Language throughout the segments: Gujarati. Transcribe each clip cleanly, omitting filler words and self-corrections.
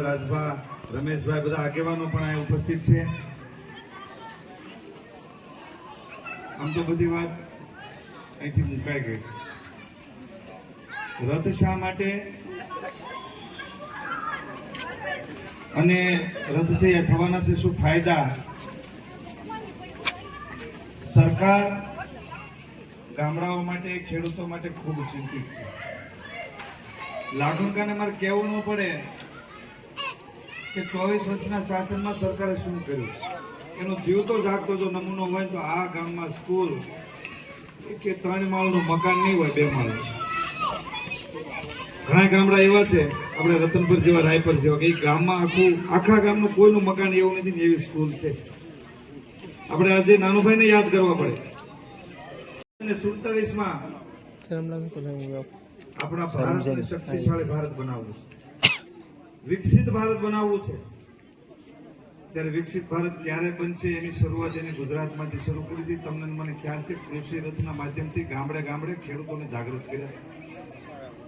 રાજભા, રમેશભાઈ બધા આગેવાનો પણ અહીંયા ઉપસ્થિત છે. આમ તો બધી વાત અહીંથી મુકાઈ ગઈ છે. રથ શા માટે અને રથથી થવાના છે શું ફાયદા? સરકાર ગામડાઓ માટે, ખેડૂતો માટે ખૂબ ચિંતિત છે. લાખણકાને મારે કહેવું ન પડે કે 24 વર્ષના શાસનમાં સરકારે શું કર્યું. એનો જીવતો જાગતો જો નમૂનો હોય તો આ ગામમાં સ્કૂલ કે 3 માળનું મકાન નહીં હોય, 2 માળનું. ઘણા ગામડા એવા છે, આપણે રતનપુર જેવા, રાયપર જેવા, કે ગામમાં આખા ગામનું કોઈનું મકાન એવું નથી ને એવી સ્કૂલ છે. આપણે આજે નાનુભાઈને યાદ કરવા પડે. 47માં આપણા ભારતને શક્તિશાળી ભારત બનાવવું, વિકસિત ભારત બનાવવું છે. ત્યારે વિકસિત ભારત ક્યારે બનશે એની શરૂઆત એની ગુજરાતમાંથી શરૂ કરી હતી. તમને મને ખ્યાલ છે, કૃષિ રથના માધ્યમથી ગામડે ગામડે ખેડૂતોને જાગૃત કર્યા,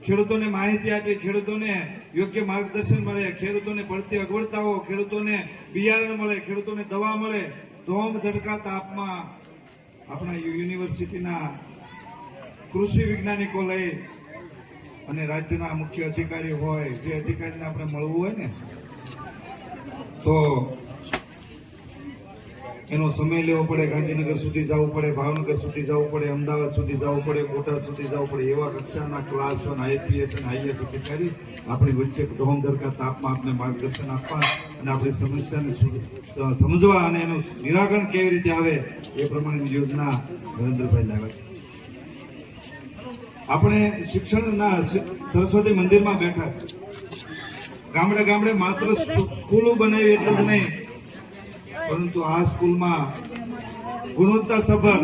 ખેડૂતોને માહિતી આપી, ખેડૂતોને યોગ્ય માર્ગદર્શન મળે, ખેડૂતોને પડતી અગવડતાઓ, ખેડૂતોને બિયારણ મળે, ખેડૂતોને દવા મળે. ધોમ ધડકા તાપમાં આપણા યુનિવર્સિટીના કૃષિ વૈજ્ઞાનિકો લઈ અને રાજ્યના મુખ્ય અધિકારી હોય, જે અધિકારીને આપણે મળવું હોય ને, તો એનો સમય લેવો પડે. ગાંધીનગર સુધી જવું પડે, ભાવનગર સુધી જવું પડે, અમદાવાદ સુધી જવું પડે, બોટાદ સુધી જવું પડે. એવા કક્ષાના ક્લાસ 1 IPS અને IAS અધિકારી આપણી વચ્ચે ધોમ ધડકા તાપમાં આપણે માર્ગદર્શન આપવા અને આપણી સમસ્યાને સમજવા અને એનું નિરાકરણ કેવી રીતે આવે એ પ્રમાણેની યોજના નરેન્દ્રભાઈ લાવ્યા. આપણે શિક્ષણના સરસ્વતી મંદિરમાં બેઠા છે. ગામડે ગામડે માત્ર સ્કૂલો બનાવી એટલું જ નહીં, પરંતુ આ સ્કૂલમાં ગુણવત્તાસભર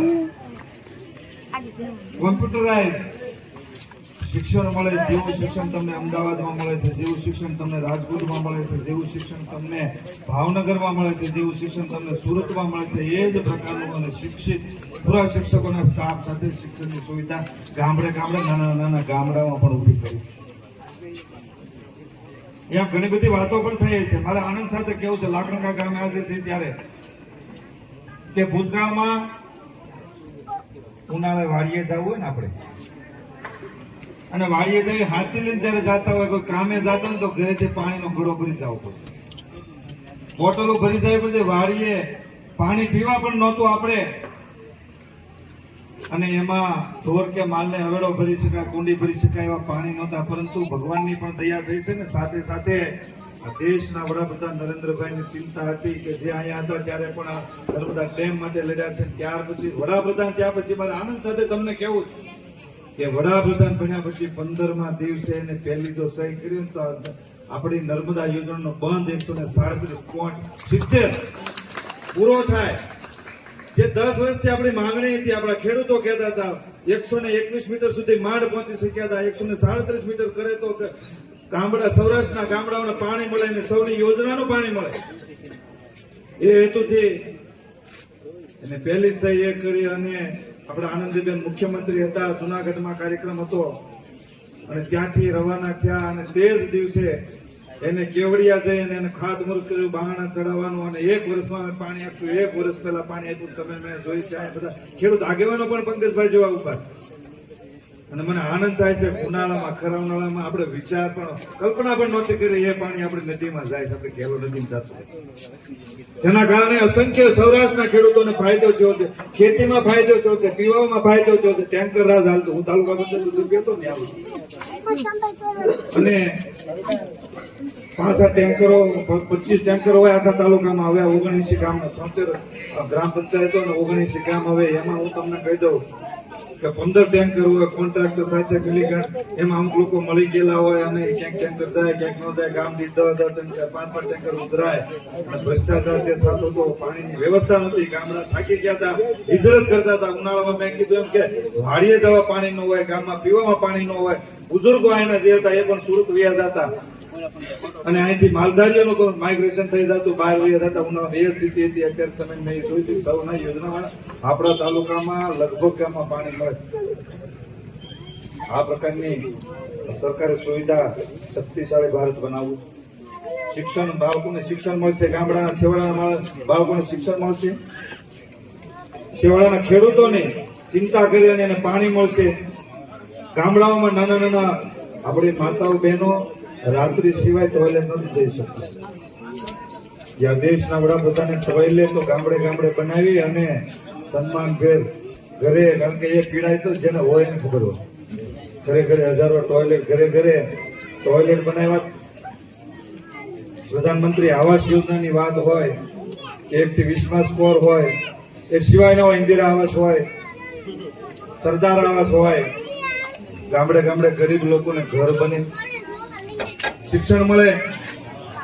કોમ્પ્યુટરાઇઝ શિક્ષણ મળે. જેવું શિક્ષણ તમને અમદાવાદમાં મળે છે, જેવું શિક્ષણ તમને રાજકોટમાં મળે છે, જેવું શિક્ષણ તમને ભાવનગરમાં મળે છે, જેવું શિક્ષણ તમને સુરતમાં મળે છે, એ જ પ્રકારનું અને શિક્ષિત પૂરા શિક્ષકોના સ્ટાફ સાથે શિક્ષણની સુવિધા ગામડે ગામડે, નાના નાના ગામડામાં પણ ઊભી કરી. અહીંયા ઘણી બધી વાતો પણ થઈ છે. મારે આનંદ સાથે કેવું છે, લાખણકા ગામે આજે છે ત્યારે કે ભૂતકાળમાં ઉનાળે વાડીએ જવું હોય ને આપણે, અને વાડીએ જઈ હાથી લઈને જયારે જતા હોય, કોઈ કામે જતા હોય તો ઘરેથી પાણીનો ઘડો ભરી જવો પડે, બોટલો ભરી જાય પડે. વાડીએ પાણી પીવા પણ નહોતું આપણે, અને એમાં ઢોર કે માલને હવેડો ભરી શકાય, કુંડી ભરી શકાય એવા પાણી નહોતા. પરંતુ ભગવાનની પણ દયા થઈ છે ને, સાથે સાથે દેશના વડાપ્રધાન નરેન્દ્રભાઈની ચિંતા હતી કે જે અહીંયા હતા ત્યારે પણ આ નર્મદા ડેમ માટે લડ્યા છે. ત્યાર પછી વડાપ્રધાન થયા પછી મારે આનંદ સાથે તમને કહેવું કે વડાપ્રધાન બન્યા પછી 15મા દિવસે એને પહેલી જો સહી કરી તો આપણી નર્મદા યોજનાનો બંધ 137.70 પૂરો થાય. જે 10 વર્ષથી આપણી માંગણી હતી, આપણા ખેડૂતો કહેતા હતા 121 મીટર સુધી માંડ પહોંચી શક્યા હતા, 137 મીટર કરે તો ગામડા, સૌરાષ્ટ્રના ગામડાઓને પાણી મળે અને સૌની યોજનાનું પાણી મળે, એ હેતુથી એને પહેલી સહી એ કરી. અને આપણા આનંદીબેન મુખ્યમંત્રી હતા, જુનાગઢમાં કાર્યક્રમ હતો અને ત્યાંથી રવાના થયા અને તે જ દિવસે એને કેવડિયા જઈ અને એને ખાતમુહૂર્ત કર્યું, બહાણા ચડાવવાનું, અને 1 વર્ષમાં અમે પાણી આપશું. 1 વર્ષ પહેલા પાણી આપ્યું. તમે મેં જોઈ છે આ બધા ખેડૂત આગેવાનો પણ પંકજભાઈ જેવા ઉભા. અને મને આનંદ થાય છે, ઉનાળામાં, ખરા ઉનાળામાં આપણે વિચાર પણ, કલ્પના પણ નહોતી કરી એ પાણી આપણી નદીમાં જાય છે, આપણે કેલો નદીમાં જતું, જેના કારણે અસંખ્ય સૌરાષ્ટ્રના ખેડૂતોને ફાયદો થયો છે, ખેતીમાં ફાયદો થયો છે, પીવામાં ફાયદો થયો છે. ટેન્કર રાજ હાલતું, હું તાલુકા પંચાયત ગયો ને આવું, અને 5 ટેન્કરો, 25 ટેન્કરો હોય આખા તાલુકામાં. હવે 79 ગામના 76 ગ્રામ પંચાયતો અને 79 ગામ. હવે એમાં હું તમને કહી દઉં કે 15 ટેન્કર હોય, કોન્ટ્રાક્ટર સાથે મિલીગઢ, એમાં અમુક લોકો મળી ગયેલા હોય અને ક્યાંક ટેન્કર જાય, ક્યાંક ન જાય. ગામ દીઠ 10 ટેન્કર, 5 ટેન્કર ઉતરાય. અને ભ્રષ્ટાચાર જે થતો હતો, પાણીની વ્યવસ્થા નથી, ગામડા થાકી ગયા હતા, હિજરત કરતા હતા. ઉનાળામાં મેં કીધું એમ કે વાડીએ જવા પાણી ન હોય, ગામમાં પીવામાં પાણી ન હોય. બુઝુર્ગો અહીંના જે હતા એ પણ સુરત વ્યા જતા, અને અહીંથી માલધારીઓનું પણ માઇગ્રેશન થઈ જતું, બહાર વ્યા જતા. ઉનાળામાં એ સ્થિતિ હતી. અત્યારે તમે નહીં જોઈ હતી, સૌના યોજનામાં આપણા તાલુકામાં લગભગ ગામમાં પાણી મળે. આ પ્રકારની સરકારે સુવિધા શક્તિશાળી ભારત બનાવવું. શિક્ષણ, બાળકોને શિક્ષણ મળશે, ગામડાના છેવાડાના બાળકોને શિક્ષણ મળશે, છેવાડાના ખેડૂતોને ચિંતા કરી અને એને પાણી મળશે. ગામડાઓમાં નાના નાના આપણી માતાઓ બહેનો રાત્રિ સિવાય ટોયલેટ નથી જઈ શકતા. જ્યાં દેશના વડાપ્રધાને ટોયલેટ તો ગામડે ગામડે બનાવી અને સન્માનભેર ઘરે, કારણ કે એ પીડાય તો જેને હોય એને ખબર હોય, ઘરે ઘરે હજારો ટોયલેટ, ઘરે ઘરે ટોયલેટ બનાવ્યા છે. પ્રધાનમંત્રી આવાસ યોજનાની વાત હોય, 1 થી 20 સ્કોર હોય, એ સિવાયના હોય, ઇન્દિરા આવાસ હોય, સરદાર આવાસ હોય, ગામડે ગામડે ગરીબ લોકોને ઘર બને, શિક્ષણ મળે.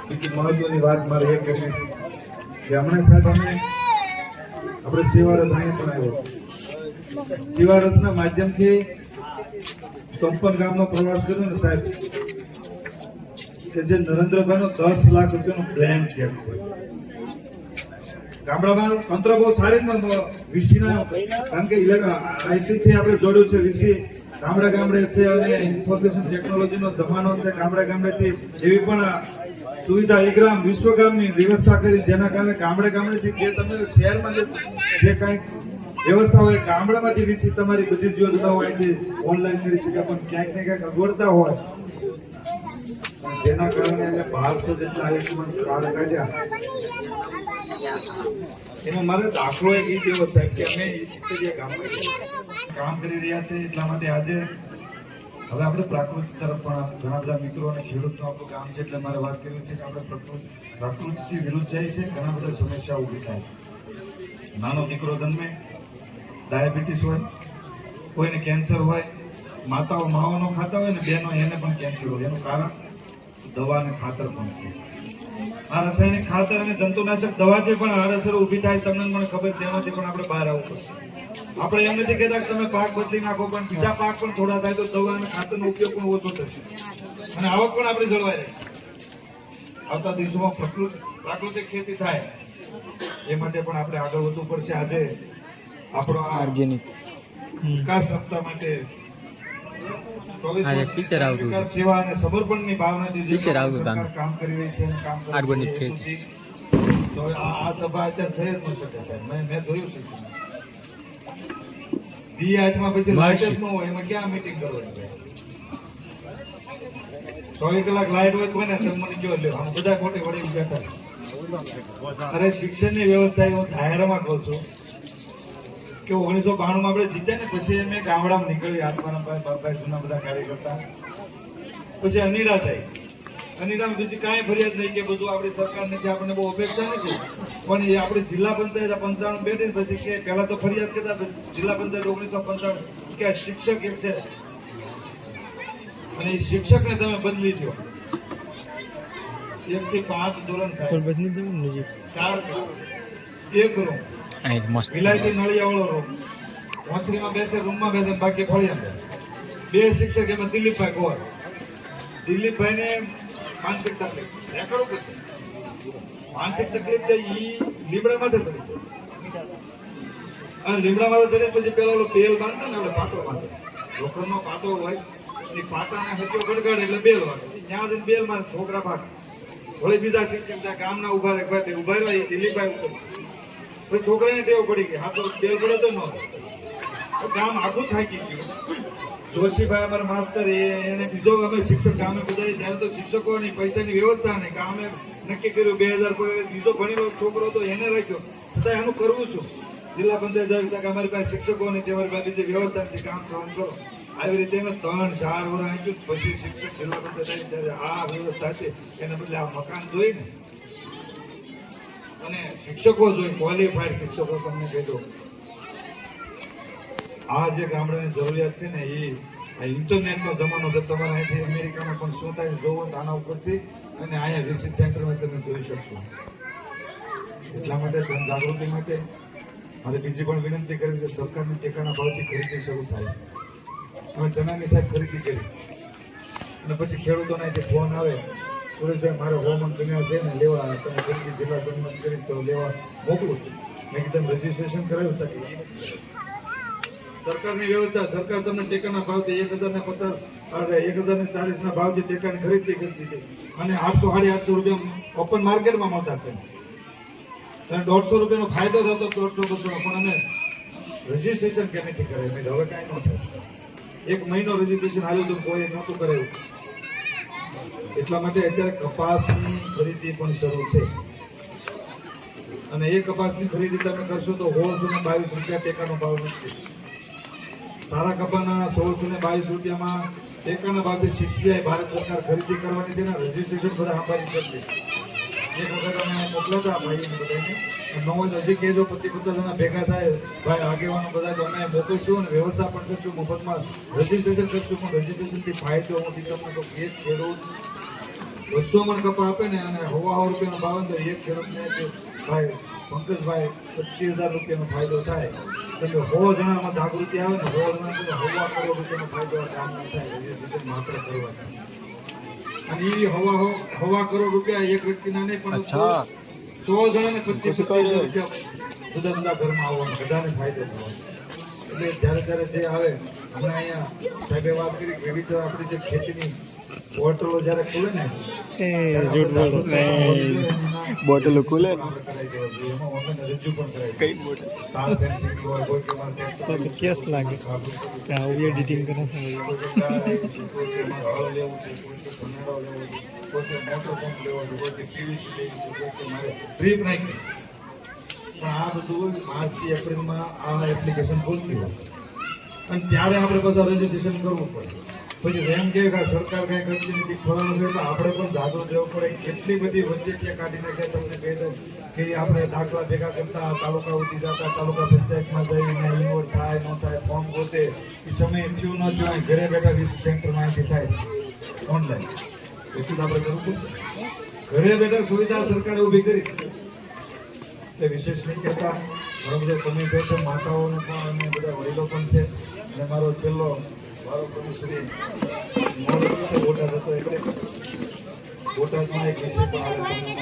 બીજી મહત્વની વાત મારે એ કરવી છે કે હમણાં સાહેબ આપણે સેવારથ અહીંયા પણ આવ્યો. સેવારથના માધ્યમથી 54 ગામનો પ્રવાસ કર્યો ને સાહેબ, કે જે નરેન્દ્રભાઈનો 10 લાખ રૂપિયાનો પ્લાન છે. ગામડામાં તંત્ર બહુ સારી વીસીના, કારણ કે આઈટી થી આપણે જોડ્યું છે. વીસી ગામડે ગામડે છે અને ઇન્ફોર્મેશન ટેકનોલોજીનો જમાનો છે. ગામડે ગામડેથી એવી પણ સુવિધા ઈ-ગ્રામ, વિશ્વગ્રામની વ્યવસ્થા કરી, જેના કારણે ગામડે ગામડેથી જે તમે શહેરમાં જે કાંઈ વ્યવસ્થા હોય, ગામડામાંથી વીસી તમારી બધી જ યોજનાઓ અહીંથી ઓનલાઈન કરી શકે. પણ ક્યાંક ને ક્યાંક અગવડતા હોય, જેના કારણે અમે 1200 જેટલા આયુષ્યમાન કાર્ડ કાઢ્યા. એમાં મારે દાખલો એક ઈ દેવો સાહેબ કે અમે ગામમાં કામ કરી રહ્યા છે. એટલા માટે આજે હવે આપણે પ્રાકૃતિક તરફ પણ ઘણા બધા મિત્રો અને ખેડૂતનું આપણું કામ છે, એટલે મારે વાત કરવી છે કે આપણે પ્રકૃતિથી વિરુદ્ધ જાય છે. ઘણા બધા સમસ્યાઓ ઊભી થાય છે. નાનો દીકરો જન્મે, ડાયાબિટીસ હોય, કોઈને કેન્સર હોય, માતાઓ માવાનો ખાતા હોય ને બહેનો એને પણ કેન્સર હોય. એનું કારણ દવા અને ખાતર પણ છે. આ રાસાયણિક ખાતર અને જંતુનાશક દવાથી પણ આડઅસરો ઊભી થાય, તમને મને ખબર છે. એમાંથી પણ આપણે બહાર આવવું પડશે. આપણે એમ નથી કહેતા કે તમે પાક બદલી નાખો, પણ બીજા પાક પણ થોડા થાય તો દવા અને ખાતરનો ઉપયોગ પણ ઓછો થશે અને આવક પણ આપણે જળવાઈ રહેશે. આવતા દિવસોમાં પ્રાકૃતિક ખેતી થાય એ માટે પણ આપણે આગળ વધવું પડશે. આજે આપણો વિકાસ સપ્તાહ માટે વિકાસ સેવા અને સમર્પણની ભાવનાથી જે સરકાર કામ કરી રહી છે, કામ કરી છે, આ સભા અત્યારે થઈ જ ન શકે સાહેબ. મેં જોયું છે હાથમાં પછી લાઈટ જ ન હોય, એમાં ક્યાં મીટિંગ કરવાની? 24 કલાક લાઈટ હોય તો ને મને કયો લ્યો, આમ બધા ખોટી વળી બેઠા. અરે શિક્ષણની વ્યવસ્થા હું જાહેરમાં કહું છું કે 1992 આપણે જીત્યા ને પછી અમે ગામડામાં નીકળી, આત્માના બાપા જૂના બધા કાર્યકર્તા, પછી અનીડા થઈ. અનીડામાં બીજી કાંઈ ફરિયાદ નહીં કે બધું આપણી સરકારને જે આપણને બહુ અપેક્ષા નથી, પણ એ આપણી જિલ્લા પંચાયત 95 બેઠી પછી કે પહેલા તો ફરિયાદ કરતા જિલ્લા પંચાયત 1995 કે શિક્ષક એક છે અને એ શિક્ષકને તમે બદલી દો. 1 થી 5 ધોરણ સાહેબ, 4 એક રૂમ, વિલાયતી નળિયાવાળો રૂમ, હોસ્ટેલમાં બેસે, રૂમમાં બેસે, બાકી ફળિયામાં બેસે. 2 શિક્ષક, એમાં દિલીપભાઈ ગોર. દિલીપભાઈને માનસિક તકલીફ, રેકડું પૂછે માનસિક તકલીફ તો ઈ લીમડામાં જ ચડી અને લીમડામાં ચડે પછી પેલા ઓલો બેલ બાંધે ને, એટલે પાટો બાંધે, લોખંડનો પાટો હોય એ પાટાને હત્યો ગડગાડે એટલે બેલ વાગે. ત્યાં જઈને બેલ મારે છોકરા ભાગે. વળી બીજા શિક્ષક ત્યાં ગામના ઉભા રહે, ભાઈ ઉભા રહ્યા, એ દિલીપભાઈ ઉપર પછી છોકરાને ટેવ પડી ગઈ, હા તો બેલ પડે તો ન ગામ આખું થાકી ગયું. જોશીભાઈ અમારા માસ્તર, એને બીજો અમે શિક્ષક ગામે બધા ત્યારે તો શિક્ષકોની પૈસાની વ્યવસ્થા નહીં, ગામે નક્કી કર્યું 2000 કોઈ બીજો ભણેલો છોકરો તો એને રાખ્યો, છતાં એનું કરવું છું. જિલ્લા પંચાયત કે અમારી પાસે શિક્ષકોની તમારી પાસે બીજી વ્યવસ્થા નથી, કામ સહન કરો. આવી રીતે અમે 3-4 વર્ષ આપ્યું. પછી શિક્ષક જિલ્લા પંચાયત ત્યારે આ વ્યવસ્થા હતી, એને બદલે આ મકાન જોઈને અને શિક્ષકો જોઈ, ક્વોલિફાઈડ શિક્ષકો. તમને કહી દો, આ જે ગામડાની જરૂરિયાત છે ને એ ઇન્ટરનેટનો જમાનો છે. તમારે અહીંથી અમેરિકામાં પણ શું થાય જોવો આના ઉપરથી, અને અહીંયા વીસી સેન્ટરમાં તમે જોઈ શકશો. એટલા માટે જનજાગૃતિ માટે મારે બીજી પણ વિનંતી કરવી છે, સરકારની ટેકાના ભાવથી ખરીદી શરૂ થાય છે. અમે ચણાની સાહેબ ખરીદી કરી અને પછી ખેડૂતોના જે ફોન આવે, સુરેશભાઈ મારે હવામાન ચણ્યા છે ને લેવા, તમે ખરીદી જિલ્લા સંમત કરી તો લેવા મોકલું. મેં કીધું રજીસ્ટ્રેશન કરાવ્યું તક સરકારની વ્યવસ્થા, સરકાર તમને ટેકાના ભાવથી 1050 અને 1040 ના ભાવથી ટેકાની ખરીદી કરતી હતી અને 800-850 રૂપિયા ઓપન માર્કેટમાં મળતા છે. અને 150 રૂપિયાનો ફાયદો થતો 150-200, પણ અમે રજીસ્ટ્રેશન કેમ નથી કરે? મેં હવે કાંઈ ન થાય. 1 મહિનો રજીસ્ટ્રેશન હાલ્યું હતું, કોઈ નહોતું કરાયું. એટલા માટે અત્યારે કપાસની ખરીદી પણ શરૂ છે અને એ કપાસની ખરીદી તમે કરશો તો 1622 રૂપિયા ટેકાનો ભાવ નથી. સારા કપાના 1622 રૂપિયામાં ટેકાના ભાવથી CCI ભારત સરકાર ખરીદી કરવાની છે ને રજીસ્ટ્રેશન બધા સંભાળી કરશે. એક વખત અમે મોકલાતા ભાઈઓને બધાને, ન હોય તો હજી કહેજો, 25-50 જણા ભેગા થાય ભાઈ આગેવાનો બધા, તો અમે મોકલશું અને વ્યવસ્થા પણ કરશું, મફતમાં રજીસ્ટ્રેશન કરશું. પણ રજીસ્ટ્રેશનથી ફાયદો હું તમને તો એક ખેડૂત 200 મણ કપા આપે ને અને 1,500 રૂપિયાનો ભાવ તો એક ખેડૂતને ભાઈ પંકજભાઈ 25,000 રૂપિયાનો ફાયદો થાય. તમે 100 જણામાં જાગૃતિ આવે ને 100 જણા 1,500 કરોડ રૂપિયાનો ફાયદો ગામને થાય રજીસ્ટ્રેશન માત્ર કરવાથી. અને એ 1,500 કરોડ રૂપિયા એક વ્યક્તિના નહીં, પણ 100 જણાને 25,000 રૂપિયા જુદા જુદા ઘરમાં આવવાનો, બધાને ફાયદો થવાનો. એટલે જ્યારે જે આવે, હમણાં અહીંયા સાહેબે વાત કરી કે વિવિધ આપણી જે ખેતીની બોટલો જ્યારે ખુલે ને બોટલો ખુલે કેસ લાગે કે આવું એડિટિંગ કરે છે. પણ આ બધું માર્ચથી એપ્રિલમાં આ એપ્લિકેશન ખોલતી હોય અને ત્યારે આપણે બધા રજીસ્ટ્રેશન કરવું પડે. પછી એમ કે સરકાર કઈ કરતી નથી ફળવાનું છે, તો આપણે પણ જાગૃત રહેવું પડે. કેટલી બધી વચ્ચે ત્યાં કાઢી નાખ્યા. તમને કહી દઉં કે આપણે દાખલા ભેગા કરતા, તાલુકા ઉઠી જતા, તાલુકા પંચાયતમાં જઈને ઇન્વોલ્વ થાય ન થાય, ફોર્મ ગોતે, એ સમય થયું ન થયું, ઘરે બેઠા 20 સેન્ટરમાં અહીંથી થાય ઓનલાઈન. એટલું તો આપણે કરવું પડશે. ઘરે બેઠા સુવિધા સરકારે ઊભી કરી તે વિશેષ નહીં કહેતા. ઘણો બધો સમય થયો છે, માતાઓનો પણ અને બધા વડીલો પણ છે. અને મારો છેલ્લો મારો પ્રભુશ્રી મોડું બોટાદ હતો, એટલે બોટાદમાં એક વિષય પણ આવે તમને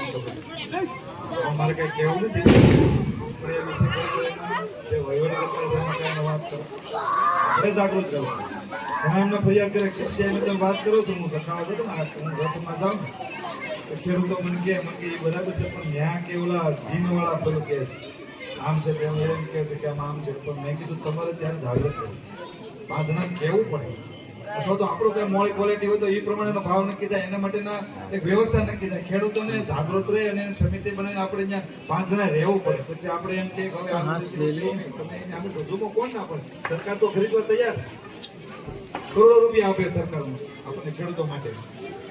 અમારે કંઈ કહેવું નથી, પણ એ વિષય જે વહીવટ કરતા એમાં વાત કરો, આપણે જાગૃત રહેવું. ઘણા એમને ફરિયાદ કરે શિષ્યને તમે વાત કરો છો, હું લખાવા જતો ને હું રથમાં જાઉં ને તો ખેડૂતો મને કે એ બરાબર છે, પણ ત્યાં કે ઓલા જીનવાળા પેલું કહે છે આમ છે, તેમ એમ કહે છે કે આમ છે. પણ મેં કીધું તમારે ત્યાં જાગૃત રહેવું, 5 જણા કહેવું પડે. અથવા તો આપણું કઈ મોડી ક્વોલિટી હોય તો એ પ્રમાણેનો ભાવ નક્કી થાય, એના માટેના એક વ્યવસ્થા નક્કી થાય. ખેડૂતોને જાગૃત રહે અને સમિતિ બનાવીને આપણે ત્યાં 5 જણા રહેવું પડે. પછી આપણે એમ કે તમે કોણ ના પડે? સરકાર તો ખરીદવા તૈયાર છે, કરોડો રૂપિયા આપે સરકારમાં આપણને ખેડૂતો માટે,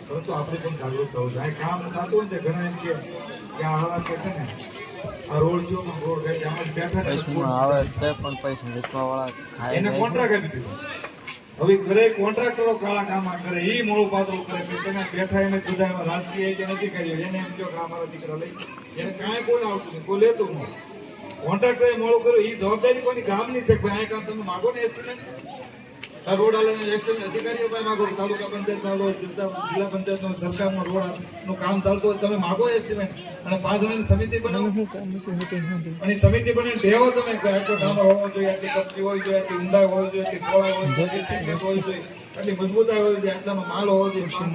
પરંતુ આપણે પણ જાગૃત થવું જોઈએ. કામ થતું હોય ને ઘણા એમ કે આ હવા કે છે ને આ રોડ જો રોડ ગઈ આમાં બેઠા એને કોન્ટ્રાક્ટ આપી દીધો. હવે ઘરે કોન્ટ્રાક્ટરો કાળા કામ કરે, એ મોડું પાતળું કરે, તમે બેઠા એને જુદા એમાં રાજકીય કે નથી કર્યું, એને એમ કહો કે અમારા દીકરા લઈ, એને કાંઈ કોઈ આવતું નહીં, કોઈ લેતું નહીં. કોન્ટ્રાક્ટરે મોડું કર્યું, એ જવાબદારી કોની? ગામની છે. આ કામ તમે માગો ને એસ્ટિમેટ, આ રોડ આલેને એસ્ટિમેટ અધિકારીઓ પાસે માગો. તાલુકા પંચાયત ચાલુ હોય, જિલ્લા પંચાયતનો સરકારનો રોડનું કામ ચાલતું હોય, તમે માગો એસ્ટિમેટ. અને 5 જણાની સમિતિ બનાવો અને સમિતિ બને દેવો તમે કે આટલો ડામર હોવો જોઈએ, આટલી કપચી હોવી જોઈએ, આટલી ઊંડાઈ હોવી જોઈએ, આટલી પહોળાઈ હોવી જોઈએ, આટલી મજબૂતાઈ હોવી જોઈએ, આટલાનો માલ હોવો જોઈએ, 6 માલ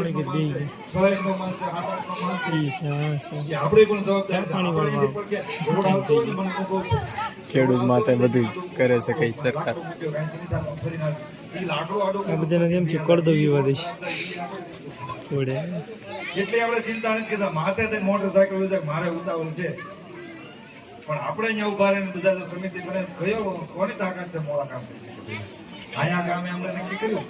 છે, 7-8 માલ છે, એ આપણે પણ જવાબદારી છે. રોડ આવતો હોય ને મને અનુભવ છે, ખેડૂત માટે બધું કરે છે કઈ સરકાર. આ બધાને કેમ છે કરદો વિવાદ છે થોડે, એટલે આપણે ચિંતા નથી કરતા. માથે મોટરસાયકલ મારે ઉતાવળ છે, પણ આપણે અહીંયા ઉભા રહીને બધા સમિતિ બને કયો કોની તાકાત છે મોડા કામ કરી શકે? અહીંયા ગામે અમને નક્કી કર્યું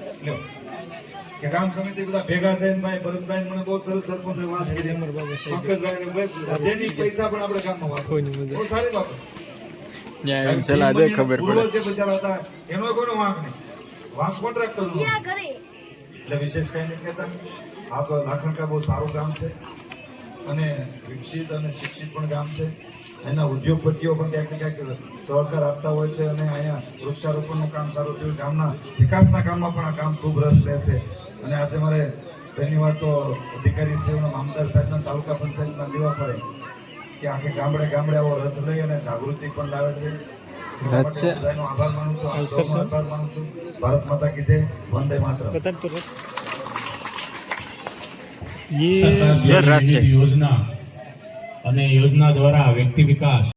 કે ગામ સમિતિ બધા ભેગા થઈને ભાઈ ભરતભાઈ મને બહુ સરસ સરપંચ વાત કરી, પંકજભાઈ પૈસા પણ આપણે ગામમાં વાત બહુ સારી બાબત. ખબર પડે એનો કોઈનો વાંક નહીં, વાંક કોન્ટ્રાક્ટર નો. એટલે વિશેષ કઈ નથી કહેતા. આ તો લાખણકા બહુ સારું ગામ છે અને વિકસિત અને શિક્ષિત પણ ગામ છે. એના ઉદ્યોગપતિઓ પણ ક્યાંક ને ક્યાંક સહકાર આપતા હોય છે અને અહીંયા વૃક્ષારોપણનું કામ સારું થયું. ગામના વિકાસના કામમાં પણ આ ગામ ખૂબ રસ લે છે. અને આજે મારે ધન્યવાદ તો અધિકારી શ્રીઓના, મામલતદાર સાહેબના, તાલુકા પંચાયતના દેવા પડે કે આખે ગામડે ગામડે આવો રથ લઈ અને જાગૃતિ પણ લાવે છે. રાત છે. બધાનો આભાર માનું છું, આપ અવસર સૌનો છે. આભાર માનું છું. ભારત માતા કી જય, વંદે માતરમ. બતાડતો રહે. સરકાર ये रात વિવિધ है. યોજના અને યોજના દ્વારા વ્યક્તિ વિકાસ